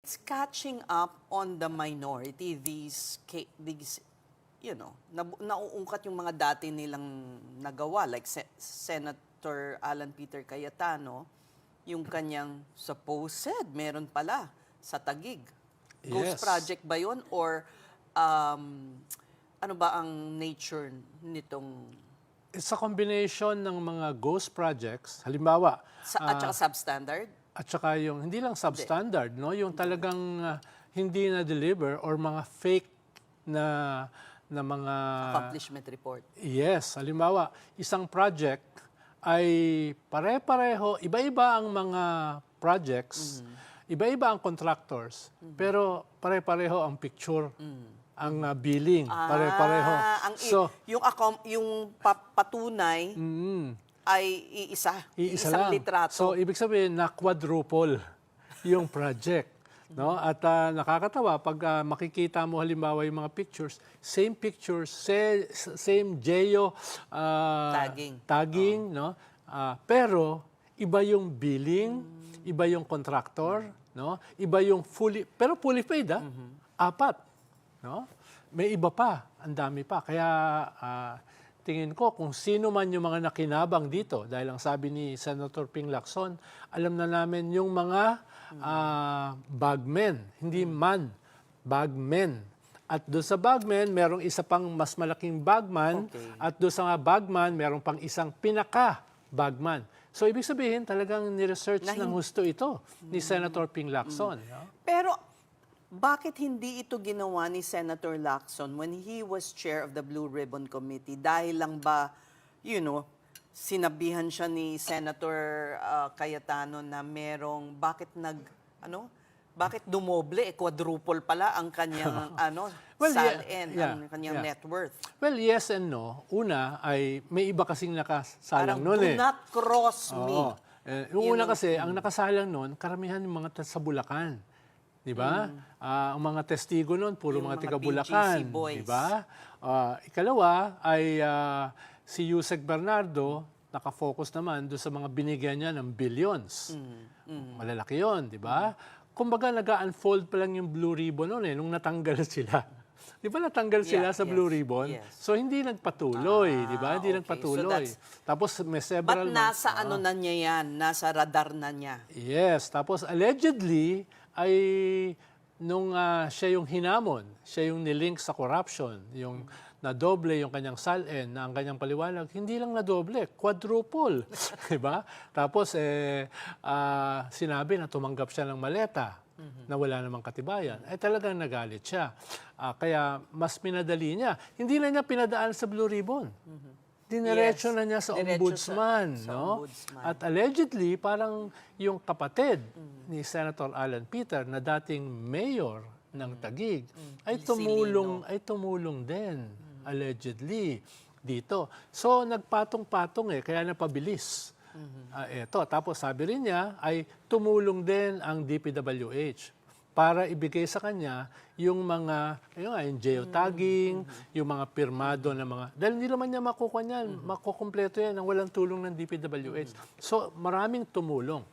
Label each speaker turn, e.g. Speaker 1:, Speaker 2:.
Speaker 1: it's catching up on the minority, these nauungkat yung mga dati nilang nagawa, like Senator Alan Peter Cayetano, yung kanyang supposed, meron pala sa Taguig. Ghost
Speaker 2: Yes.
Speaker 1: project ba yun? Or ano ba ang nature nitong
Speaker 2: It's a combination ng mga ghost projects. Halimbawa,
Speaker 1: at saka substandard?
Speaker 2: at saka yung hindi lang substandard, no? Yung talagang hindi na-deliver or mga fake na mga...
Speaker 1: Accomplishment report.
Speaker 2: Yes, halimbawa, isang project ay pare-pareho, iba-iba ang mga projects, iba-iba ang contractors, pero pare-pareho ang picture, ang billing, pare-pareho.
Speaker 1: Yung patunay ay
Speaker 2: Iisa
Speaker 1: isang
Speaker 2: lang.
Speaker 1: litrato.
Speaker 2: So, ibig sabihin, na-quadruple yung project. No? At nakakatawa, pag makikita mo halimbawa yung mga pictures, same pictures, same geo tagging, no? Pero iba yung billing, iba yung contractor, no? Iba yung pero fully paid, apat. No? May iba pa, ang dami pa. Kaya tingin ko kung sino man yung mga nakinabang dito, dahil ang sabi ni Senator Ping Lacson, alam na namin yung mga bagmen, hindi man, bagmen. At doon sa bagmen, merong isa pang mas malaking bagman, at doon sa bagman, merong pang isang pinaka-bagman. So, ibig sabihin, talagang niresearch ng husto ito ni Senator Ping Lacson. No?
Speaker 1: Pero, bakit hindi ito ginawa ni Senator Lacson when he was chair of the Blue Ribbon Committee? Dahil lang ba, sinabihan siya ni Senator Cayetano na merong, bakit dumoble, quadruple pala ang kanyang ang kanyang net worth?
Speaker 2: Well, yes and no. Una ay may iba kasing nakasalang noon
Speaker 1: Do not cross me.
Speaker 2: Yung una kasi, ang nakasalang noon, karamihan yung mga sa Bulacan. Di ba? Ang mga testigo noon, puro
Speaker 1: Yung
Speaker 2: mga
Speaker 1: mga
Speaker 2: taga Bulacan.
Speaker 1: PGC boys.
Speaker 2: Di ba? Ikalawa ay si Yusek Bernardo, nakafocus naman doon sa mga binigyan niya ng billions. Malalaki yun, di ba? Kumbaga, nag-unfold pa lang yung Blue Ribbon noon nung natanggal sila. Di ba natanggal sila sa Blue Ribbon?
Speaker 1: Yes.
Speaker 2: So, hindi nagpatuloy, di ba? Hindi
Speaker 1: okay.
Speaker 2: nagpatuloy.
Speaker 1: So
Speaker 2: tapos, may several...
Speaker 1: But nasa na niya yan? Nasa radar na niya?
Speaker 2: Yes. Tapos, allegedly, ay nung siya yung hinamon, siya yung nilink sa corruption, yung nadoble yung kanyang salin na ang kanyang paliwanag, hindi lang nadoble, quadruple. Diba? Tapos, sinabi na tumanggap siya ng maleta na wala namang katibayan. Talagang nagalit siya. Kaya, mas pinadali niya. Hindi na niya pinadaan sa Blue Ribbon. Diniretso na niya sa ombudsman.
Speaker 1: Ombudsman.
Speaker 2: At allegedly, parang yung kapatid ni Senator Alan Peter na dating mayor ng Taguig ay tumulong din, allegedly, dito. So, nagpatong-patong kaya napabilis. Tapos sabi rin niya ay tumulong din ang DPWH para ibigay sa kanya yung mga yung geotagging, yung mga pirmado na mga... Dahil hindi naman niya makukuha niyan, makukumpleto yan ang walang tulong ng DPWH. So, maraming tumulong.